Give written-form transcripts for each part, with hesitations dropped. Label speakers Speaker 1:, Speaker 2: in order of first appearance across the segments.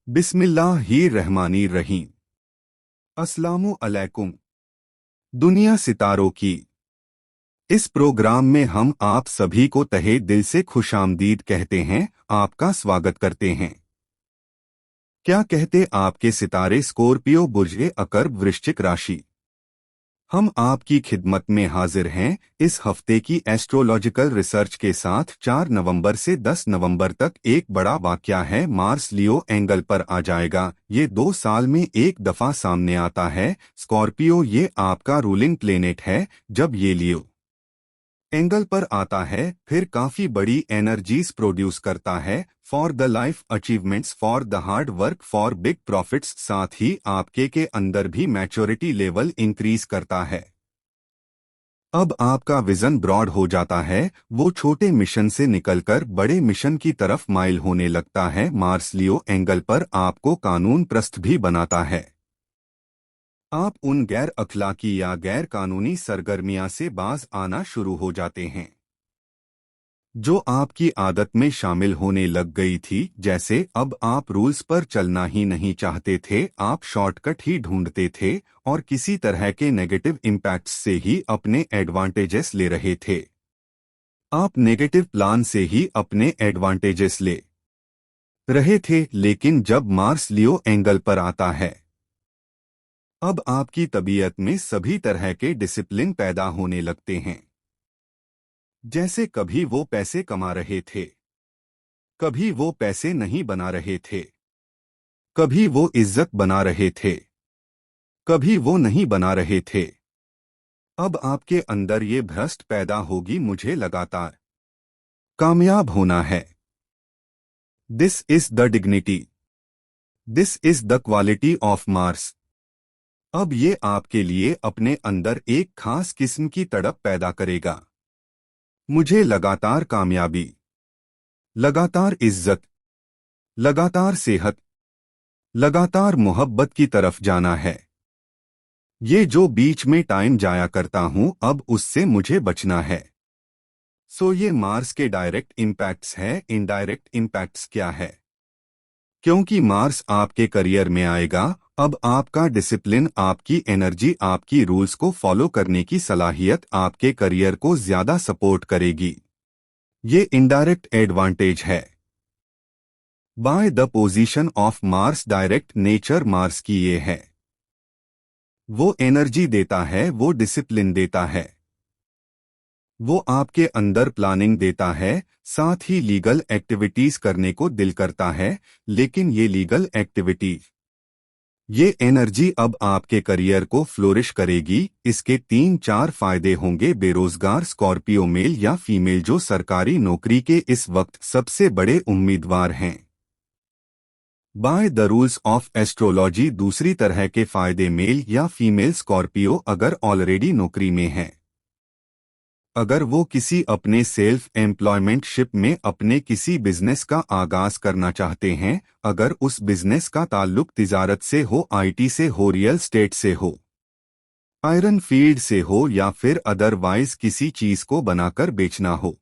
Speaker 1: बिस्मिल्लाहिर्रहमानिर्रहीम। अस्सलामु अलैकुम। दुनिया सितारों की इस प्रोग्राम में हम आप सभी को तहे दिल से खुशामदीद कहते हैं, आपका स्वागत करते हैं। क्या कहते आपके सितारे स्कॉर्पियो बुर्ज अकर्ब वृश्चिक राशि। हम आपकी खिदमत में हाजिर हैं इस हफ्ते की एस्ट्रोलॉजिकल रिसर्च के साथ। 4 नवंबर से 10 नवंबर तक एक बड़ा वाकया है, मार्स लियो एंगल पर आ जाएगा। ये 2 साल में एक दफा सामने आता है। स्कॉर्पियो ये आपका रूलिंग प्लेनेट है। जब ये लियो एंगल पर आता है फिर काफी बड़ी एनर्जीज प्रोड्यूस करता है for the life achievements, for the hard work, for big profits. साथ ही आपके के अंदर भी मैच्योरिटी लेवल इंक्रीज करता है। अब आपका विजन ब्रॉड हो जाता है, वो छोटे मिशन से निकलकर बड़े मिशन की तरफ माइल होने लगता है। मार्स लियो एंगल पर आपको कानून प्रस्थ भी बनाता है। आप उन गैर अखलाकी या गैर कानूनी सरगर्मियां से बाज आना शुरू हो जाते हैं जो आपकी आदत में शामिल होने लग गई थी। जैसे अब आप रूल्स पर चलना ही नहीं चाहते थे, आप शॉर्टकट ही ढूंढते थे और किसी तरह के नेगेटिव इम्पैक्ट्स से ही अपने एडवांटेजेस ले रहे थे। आप नेगेटिव प्लान से ही अपने एडवांटेजेस ले रहे थे। लेकिन जब मार्स लियो एंगल पर आता है, अब आपकी तबीयत में सभी तरह के डिसिप्लिन पैदा होने लगते हैं। जैसे कभी वो पैसे कमा रहे थे, कभी वो पैसे नहीं बना रहे थे, कभी वो इज्जत बना रहे थे, कभी वो नहीं बना रहे थे। अब आपके अंदर ये भ्रष्ट पैदा होगी, मुझे लगातार कामयाब होना है। This is the dignity, this is the quality of Mars. अब ये आपके लिए अपने अंदर एक खास किस्म की तड़प पैदा करेगा। मुझे लगातार कामयाबी, लगातार इज्जत, लगातार सेहत, लगातार मोहब्बत की तरफ जाना है। ये जो बीच में टाइम जाया करता हूं, अब उससे मुझे बचना है। सो ये मार्स के डायरेक्ट इम्पैक्ट्स है। इनडायरेक्ट इम्पैक्ट्स क्या है? क्योंकि मार्स आपके करियर में आएगा, अब आपका डिसिप्लिन, आपकी एनर्जी, आपकी रूल्स को फॉलो करने की सलाहियत आपके करियर को ज्यादा सपोर्ट करेगी। ये इनडायरेक्ट एडवांटेज है। By the position of Mars, direct nature Mars की ये है। वो एनर्जी देता है, वो डिसिप्लिन देता है, वो आपके अंदर प्लानिंग देता है, साथ ही लीगल एक्टिविटीज करने को दिल करता है। लेकिन ये लीगल एक्टिविटीज, ये एनर्जी अब आपके करियर को फ्लोरिश करेगी। इसके 3-4 फायदे होंगे। बेरोजगार स्कॉर्पियो मेल या फीमेल जो सरकारी नौकरी के इस वक्त सबसे बड़े उम्मीदवार हैं, by the rules of astrology दूसरी तरह के फायदे, मेल या फीमेल स्कॉर्पियो अगर ऑलरेडी नौकरी में है, अगर वो किसी अपने सेल्फ एम्प्लॉयमेंटशिप में अपने किसी बिजनेस का आगाज करना चाहते हैं, अगर उस बिजनेस का ताल्लुक तिजारत से हो, आईटी से हो, रियल स्टेट से हो, आयरन फील्ड से हो या फिर अदरवाइज किसी चीज को बनाकर बेचना हो,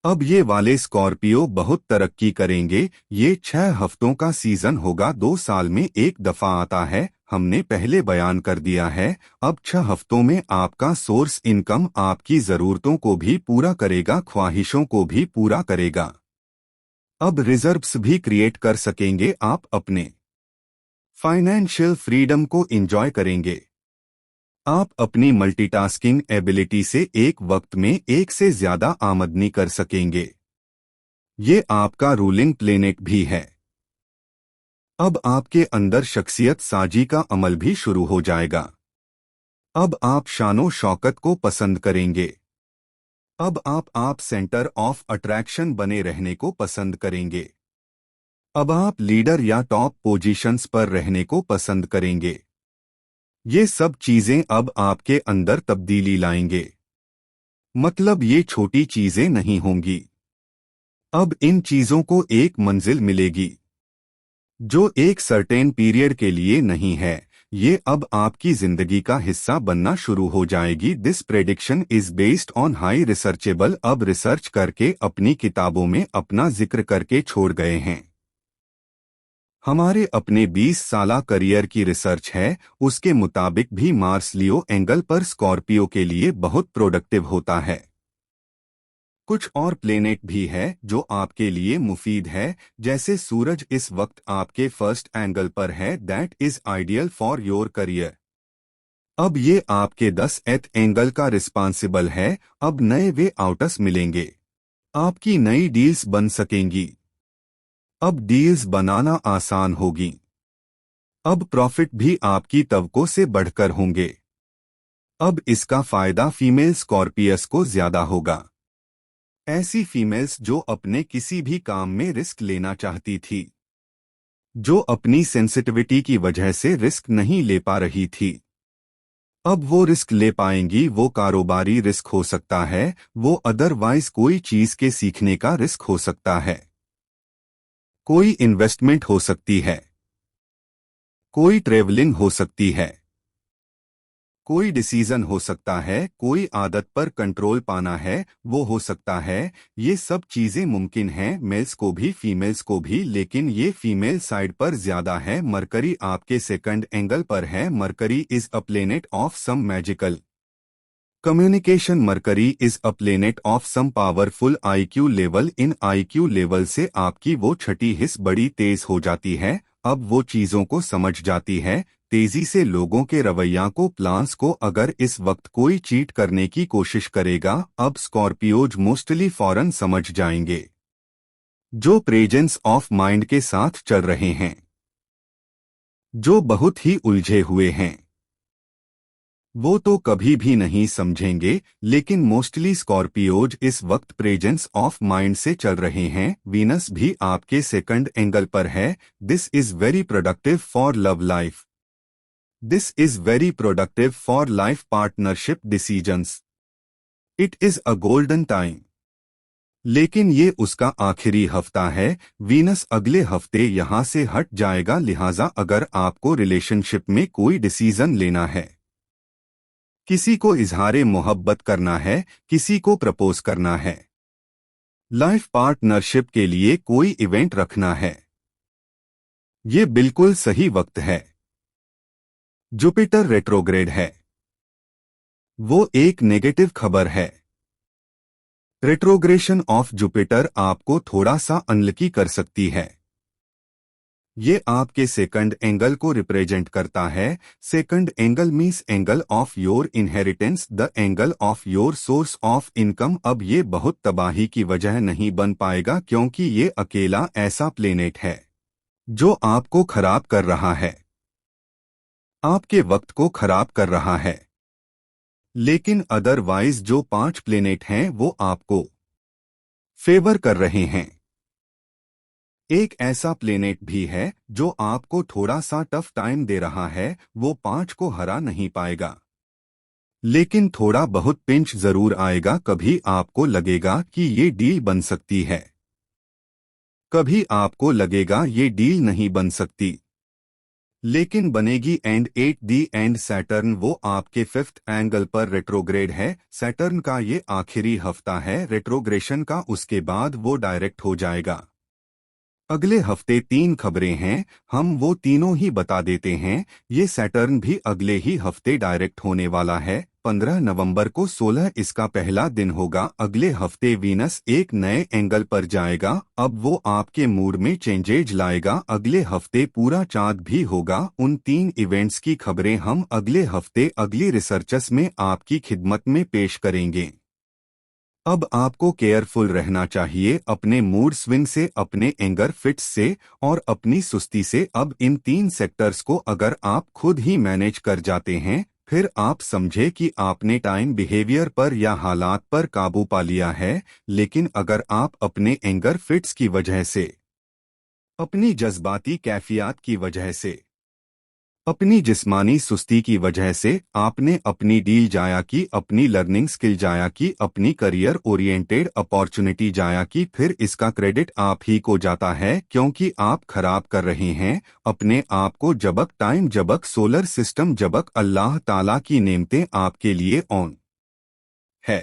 Speaker 1: अब ये वाले स्कॉर्पियो बहुत तरक्की करेंगे। ये 6 हफ्तों का सीजन होगा, 2 साल में एक दफा आता है। हमने पहले बयान कर दिया है। अब 6 हफ्तों में आपका सोर्स इनकम आपकी जरूरतों को भी पूरा करेगा, ख्वाहिशों को भी पूरा करेगा। अब रिजर्व्स भी क्रिएट कर सकेंगे, आप अपने फाइनेंशियल फ्रीडम को एंजॉय करेंगे। आप अपनी मल्टीटास्किंग एबिलिटी से एक वक्त में एक से ज्यादा आमदनी कर सकेंगे। ये आपका रूलिंग प्लेनेट भी है। अब आपके अंदर शख्सियत साजी का अमल भी शुरू हो जाएगा। अब आप शानो शौकत को पसंद करेंगे। अब आप सेंटर ऑफ अट्रैक्शन बने रहने को पसंद करेंगे। अब आप लीडर या टॉप पोजीशंस पर रहने को पसंद करेंगे। ये सब चीजें अब आपके अंदर तब्दीली लाएंगे। मतलब ये छोटी चीजें नहीं होंगी। अब इन चीजों को एक मंजिल मिलेगी जो एक सर्टेन पीरियड के लिए नहीं है। ये अब आपकी जिंदगी का हिस्सा बनना शुरू हो जाएगी। This prediction is based on high researchable. अब रिसर्च करके अपनी किताबों में अपना जिक्र करके छोड़ गए हैं। हमारे अपने 20 साला करियर की रिसर्च है, उसके मुताबिक भी मार्स लियो एंगल पर स्कॉर्पियो के लिए बहुत प्रोडक्टिव होता है। कुछ और प्लेनेट भी है जो आपके लिए मुफीद है, जैसे सूरज इस वक्त आपके फर्स्ट एंगल पर है, that is ideal for your career. अब ये आपके 10th एंगल का रिस्पॉन्सिबल है। अब नए वे आउटस मिलेंगे, आपकी नई डील्स बन सकेंगी। अब डील्स बनाना आसान होगी। अब प्रॉफिट भी आपकी तवक्को से बढ़कर होंगे। अब इसका फायदा फीमेल स्कॉर्पियस को ज्यादा होगा। ऐसी फीमेल्स जो अपने किसी भी काम में रिस्क लेना चाहती थी, जो अपनी सेंसिटिविटी की वजह से रिस्क नहीं ले पा रही थी, अब वो रिस्क ले पाएंगी। वो कारोबारी रिस्क हो सकता है, वो अदरवाइज कोई चीज के सीखने का रिस्क हो सकता है, कोई इन्वेस्टमेंट हो सकती है, कोई ट्रेवलिंग हो सकती है, कोई डिसीजन हो सकता है, कोई आदत पर कंट्रोल पाना है, वो हो सकता है। ये सब चीजें मुमकिन हैं, मेल्स को भी फीमेल्स को भी, लेकिन ये फीमेल साइड पर ज्यादा है। मरकरी आपके सेकंड एंगल पर है। Mercury is a planet of some magical communication. Mercury is a planet of some powerful IQ level. इन आईक्यू लेवल से आपकी वो छठी हिस्स बड़ी तेज हो जाती है। अब वो चीजों को समझ जाती है तेजी से, लोगों के रवैया को, प्लान्स को। अगर इस वक्त कोई चीट करने की कोशिश करेगा, अब स्कॉर्पियोज मोस्टली फौरन समझ जाएंगे। जो प्रेजेंस ऑफ माइंड के साथ चल रहे हैं, जो बहुत ही उलझे हुए हैं, वो तो कभी भी नहीं समझेंगे, लेकिन मोस्टली स्कॉर्पियोज इस वक्त प्रेजेंस ऑफ माइंड से चल रहे हैं। वीनस भी आपके सेकंड एंगल पर है। This is very productive for love life. This is very productive for life partnership decisions. It is a golden time. लेकिन ये उसका आखिरी हफ्ता है। वीनस अगले हफ्ते यहां से हट जाएगा, लिहाजा अगर आपको रिलेशनशिप में कोई डिसीजन लेना है, किसी को इजहारे मोहब्बत करना है, किसी को प्रपोज करना है, लाइफ पार्टनरशिप के लिए कोई इवेंट रखना है, ये बिल्कुल सही वक्त है। जुपिटर रेट्रोग्रेड है, वो एक नेगेटिव खबर है। रेट्रोग्रेशन ऑफ जुपिटर आपको थोड़ा सा अनलकी कर सकती है। ये आपके सेकंड एंगल को रिप्रेजेंट करता है। Second angle means angle of your inheritance, the angle of your source of income. अब ये बहुत तबाही की वजह नहीं बन पाएगा, क्योंकि ये अकेला ऐसा प्लेनेट है जो आपको खराब कर रहा है, आपके वक्त को खराब कर रहा है। लेकिन अदरवाइज जो 5 प्लेनेट हैं वो आपको फेवर कर रहे हैं। एक ऐसा प्लेनेट भी है जो आपको थोड़ा सा टफ टाइम दे रहा है, वो 5 को हरा नहीं पाएगा, लेकिन थोड़ा बहुत पिंच जरूर आएगा। कभी आपको लगेगा कि ये डील बन सकती है, कभी आपको लगेगा ये डील नहीं बन सकती, लेकिन बनेगी। And at the and Saturn वो आपके 5th एंगल पर रेट्रोग्रेड है। सैटर्न का ये आखिरी हफ्ता है रेट्रोग्रेशन का, उसके बाद वो डायरेक्ट हो जाएगा। अगले हफ्ते 3 खबरें हैं, हम वो तीनों ही बता देते हैं। ये सैटर्न भी अगले ही हफ्ते डायरेक्ट होने वाला है। 15 नवंबर को 16 इसका पहला दिन होगा। अगले हफ्ते वीनस एक नए एंगल पर जाएगा, अब वो आपके मूड में चेंजेज लाएगा। अगले हफ्ते पूरा चांद भी होगा। उन 3 इवेंट्स की खबरें हम अगले हफ्ते अगली रिसर्चस में आपकी खिदमत में पेश करेंगे। अब आपको केयरफुल रहना चाहिए अपने मूड स्विंग से, अपने एंगर फिट्स से और अपनी सुस्ती से। अब इन 3 सेक्टर्स को अगर आप खुद ही मैनेज कर जाते हैं, फिर आप समझे कि आपने टाइम बिहेवियर पर या हालात पर काबू पा लिया है। लेकिन अगर आप अपने एंगर फिट्स की वजह से, अपनी जज्बाती कैफियत की वजह से, अपनी जिस्मानी सुस्ती की वजह से आपने अपनी डील जाया की, अपनी लर्निंग स्किल जाया की, अपनी करियर ओरिएंटेड अपॉर्चुनिटी जाया की, फिर इसका क्रेडिट आप ही को जाता है, क्योंकि आप खराब कर रहे हैं अपने आप को। जबक टाइम, जबक सोलर सिस्टम, जबक अल्लाह ताला की नेमतें आपके लिए ऑन है।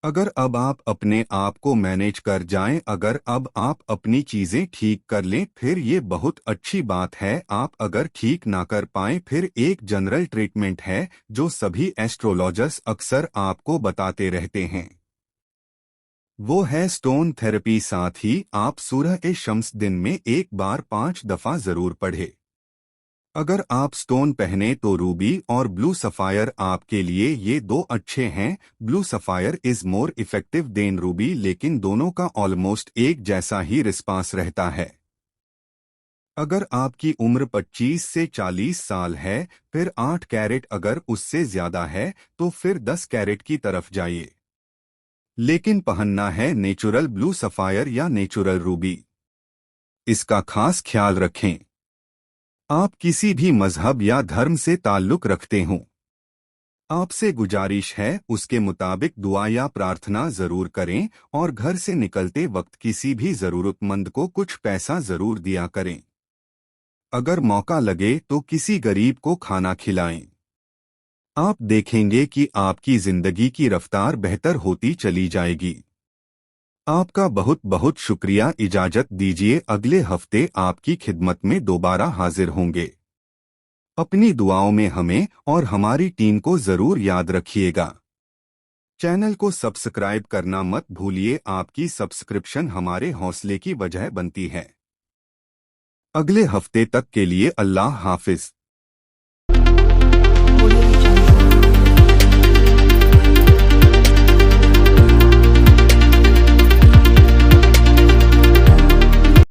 Speaker 1: अगर अब आप अपने आप को मैनेज कर जाएं, अगर अब आप अपनी चीजें ठीक कर लें, फिर ये बहुत अच्छी बात है। आप अगर ठीक ना कर पाएं, फिर एक जनरल ट्रीटमेंट है जो सभी एस्ट्रोलॉजर्स अक्सर आपको बताते रहते हैं। वो है स्टोन थेरेपी। साथ ही आप सूरह ए शम्स दिन में एक बार 5 दफा जरूर पढ़े। अगर आप स्टोन पहने तो रूबी और ब्लू सफायर आपके लिए ये दो अच्छे हैं। Blue sapphire is more effective than ruby, लेकिन दोनों का ऑलमोस्ट एक जैसा ही रिस्पांस रहता है। अगर आपकी उम्र 25 से 40 साल है, फिर 8 कैरेट, अगर उससे ज्यादा है तो फिर 10 कैरेट की तरफ जाइए। लेकिन पहनना है नेचुरल ब्लू सफायर या नेचुरल रूबी। इसका खास ख्याल रखें। आप किसी भी मजहब या धर्म से ताल्लुक रखते हों, आपसे गुजारिश है उसके मुताबिक दुआ या प्रार्थना जरूर करें और घर से निकलते वक्त किसी भी जरूरतमंद को कुछ पैसा जरूर दिया करें। अगर मौका लगे तो किसी गरीब को खाना खिलाएं। आप देखेंगे कि आपकी जिंदगी की रफ्तार बेहतर होती चली जाएगी। आपका बहुत बहुत शुक्रिया। इजाजत दीजिए, अगले हफ्ते आपकी खिदमत में दोबारा हाजिर होंगे। अपनी दुआओं में हमें और हमारी टीम को जरूर याद रखिएगा। चैनल को सब्सक्राइब करना मत भूलिए, आपकी सब्सक्रिप्शन हमारे हौसले की वजह बनती है। अगले हफ्ते तक के लिए अल्लाह हाफिज।